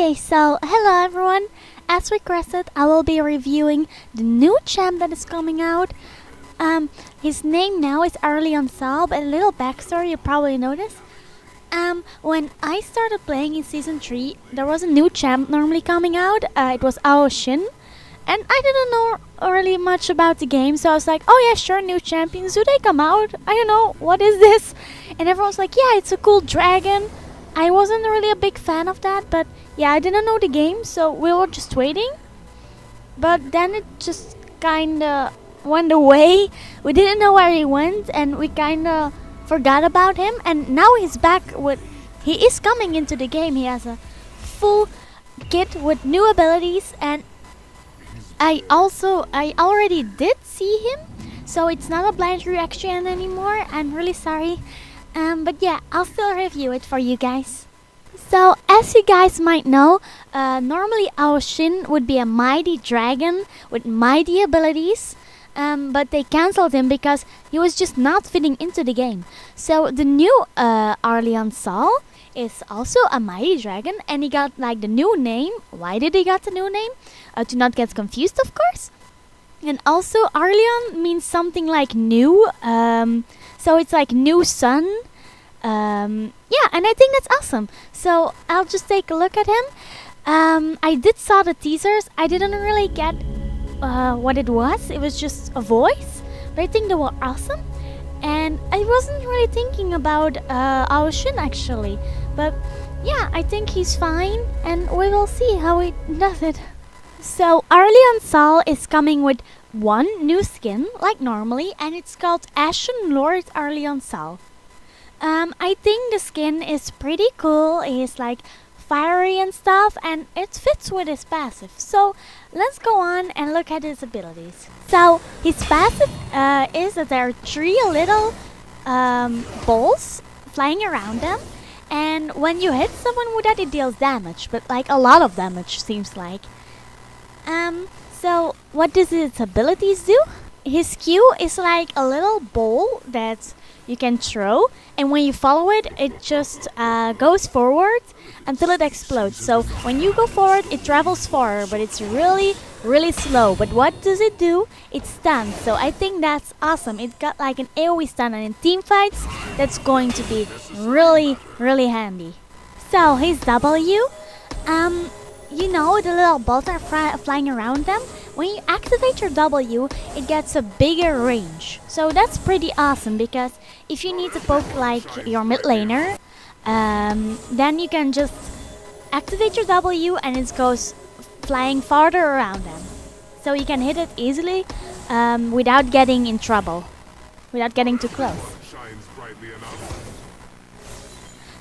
Okay, so hello everyone. As requested, I will be reviewing the new champ that is coming out. His name now is Aurelion Sol, but a little backstory you probably noticed. When I started playing in Season 3, there was a new champ normally coming out. It was Aoshin. And I didn't know really much about the game, so I was like, oh yeah, sure, new champions, do they come out? I don't know, what is this? And everyone's like, yeah, it's a cool dragon. I wasn't really a big fan of that, but yeah, I didn't know the game, so we were just waiting. But then it just kinda went away. We didn't know where he went, and we kinda forgot about him. And now he's back he is coming into the game. He has a full kit with new abilities, and I already did see him, so it's not a blind reaction anymore. I'm really sorry. But yeah, I'll still review it for you guys. So, as you guys might know, normally Aoshin would be a mighty dragon with mighty abilities, but they cancelled him because he was just not fitting into the game. So the new Aurelion Sol is also a mighty dragon, and he got like the new name. Why did he got the new name? To not get confused, of course. And also Aurelion means something like new, so it's like new sun. Yeah, and I think that's awesome. So I'll just take a look at him. I did saw the teasers. I didn't really get what it was. It was just a voice, but I think they were awesome. And I wasn't really thinking about Aoshin actually, but yeah, I think he's fine, and we will see how he does it. So Aurelion Sol is coming with one new skin, like normally, and it's called Ashen Lord Aurelion Sol. I think the skin is pretty cool. He's like fiery and stuff, and it fits with his passive. So let's go on and look at his abilities. So his passive is that there are three little balls flying around them, and when you hit someone with that, it deals damage, but like a lot of damage seems like. So what does his abilities do? His Q is like a little ball that you can throw, and when you follow it, it just goes forward until it explodes. So when you go forward, it travels forward, but it's really, really slow. But what does it do? It stuns. So I think that's awesome. It got like an AoE stun, and in team fights, that's going to be really, really handy. So his W, you know, the little bolts are flying around them. When you activate your W, it gets a bigger range. So that's pretty awesome, because if you need to poke like your mid laner, then you can just activate your W and it goes flying farther around them. So you can hit it easily without getting in trouble, without getting too close.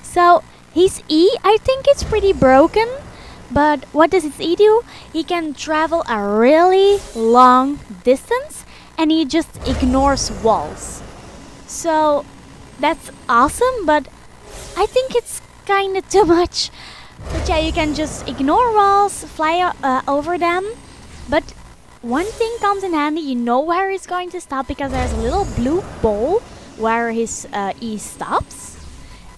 So his E, I think it's pretty broken. But what does his E do? He can travel a really long distance, and he just ignores walls. So that's awesome, but I think it's kinda too much. But yeah, you can just ignore walls, fly over them. But one thing comes in handy, you know where he's going to stop, because there's a little blue ball where his E stops.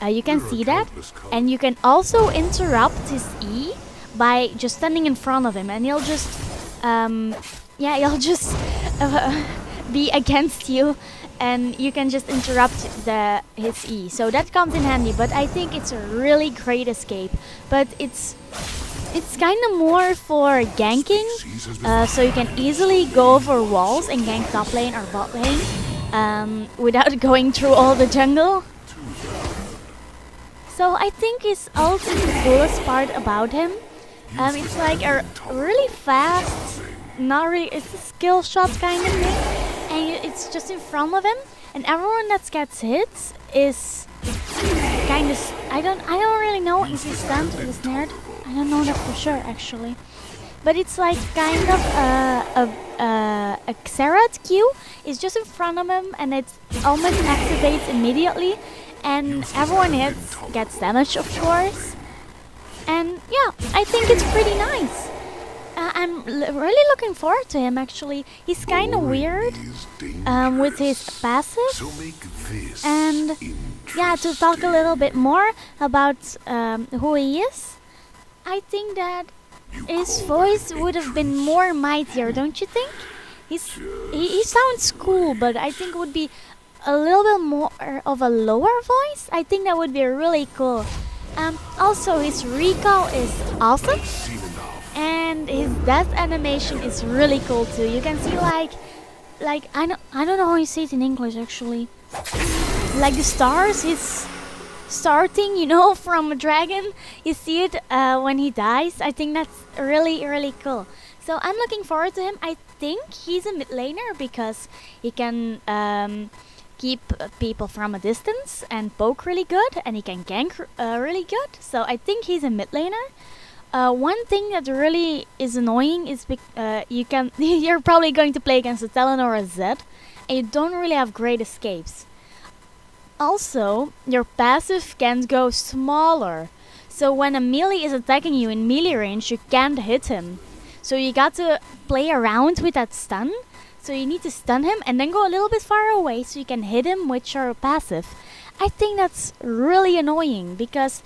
You can see that, and you can also interrupt his E by just standing in front of him, and he'll just he'll just be against you, and you can just interrupt his E. So that comes in handy, but I think it's a really great escape. But it's kind of more for ganking, so you can easily go over walls and gank top lane or bot lane without going through all the jungle. So I think his ult is the coolest part about him. It's like a really fast, it's a skill shot kind of thing, and it's just in front of him, and everyone that gets hit is kind of, I don't really know if he's stunned or snared. I don't know that for sure actually, but it's like kind of a Xerath Q is just in front of him, and it almost activates immediately, and everyone hits gets damage, of course. And yeah, I think it's pretty nice. I'm really looking forward to him actually. He's kind of weird with his passive. And yeah, to talk a little bit more about who he is. I think that his voice would have been more mightier, don't you think? He sounds cool, but I think it would be a little bit more of a lower voice. I think that would be really cool. Also, his recall is awesome, and his death animation is really cool too. You can see like I don't know how you say it in English actually. Like the stars, he's starting, you know, from a dragon. You see it when he dies. I think that's really cool. So I'm looking forward to him. I think he's a mid laner because he can keep people from a distance and poke really good, and he can gank really good. So I think he's a mid laner. One thing that really is annoying is you're probably going to play against a Talon or a Zed, and you don't really have great escapes. Also, your passive can go smaller, so when a melee is attacking you in melee range, you can't hit him. So you got to play around with that stun. So you need to stun him and then go a little bit far away so you can hit him with your passive. I think that's really annoying because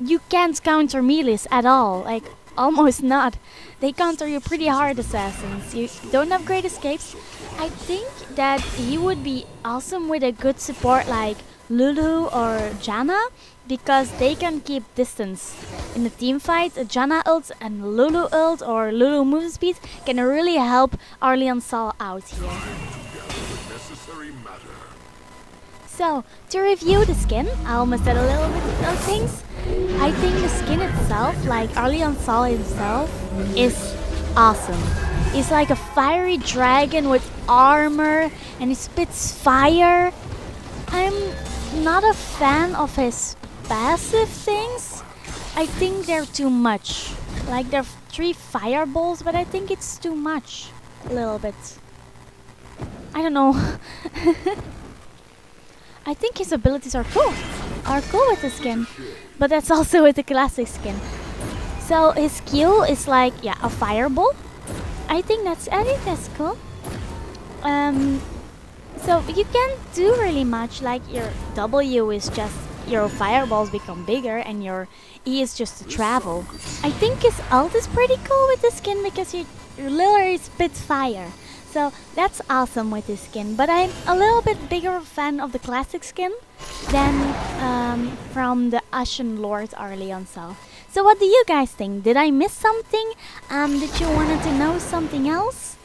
you can't counter melees at all, like almost not. They counter you pretty hard, assassins. You don't have great escapes. I think that he would be awesome with a good support like Lulu or Jana, because they can keep distance. In the team fight, Jana ult and Lulu ult or Lulu move speed can really help Aurelion Sol out here. So, to review the skin, I almost said a little bit of things. I think the skin itself, like Aurelion Sol himself, is awesome. He's like a fiery dragon with armor and he spits fire. I'm not a fan of his passive things. I think they're too much. Like they're 3 fireballs, but I think it's too much. A little bit. I don't know. I think his abilities are cool with the skin, but that's also with the classic skin. So his Q is like, yeah, a fireball. I think that's cool. So you can't do really much. Like your W is just your fireballs become bigger, and your E is just to travel. I think his ult is pretty cool with the skin because you literally spit fire. So that's awesome with this skin, but I'm a little bit bigger fan of the classic skin than from the Ashen Lord Aurelion Sol. So what do you guys think? Did I miss something? Did you wanted to know something else?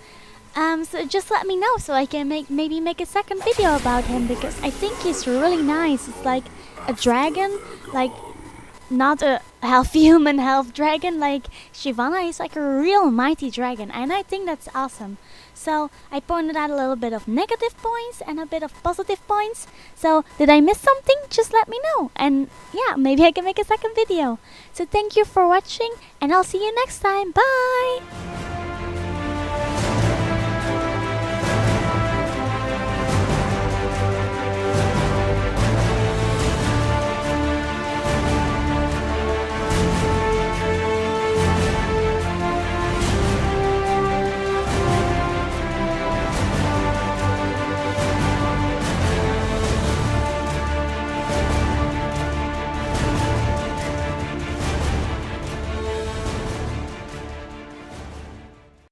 So just let me know so I can maybe make a second video about him, because I think he's really nice. It's like a dragon, like not a half human, half dragon like Shyvana. Is like a real mighty dragon, and I think that's awesome. So I pointed out a little bit of negative points and a bit of positive points. So did I miss something? Just let me know, and yeah, maybe I can make a second video. So thank you for watching, and I'll see you next time. Bye!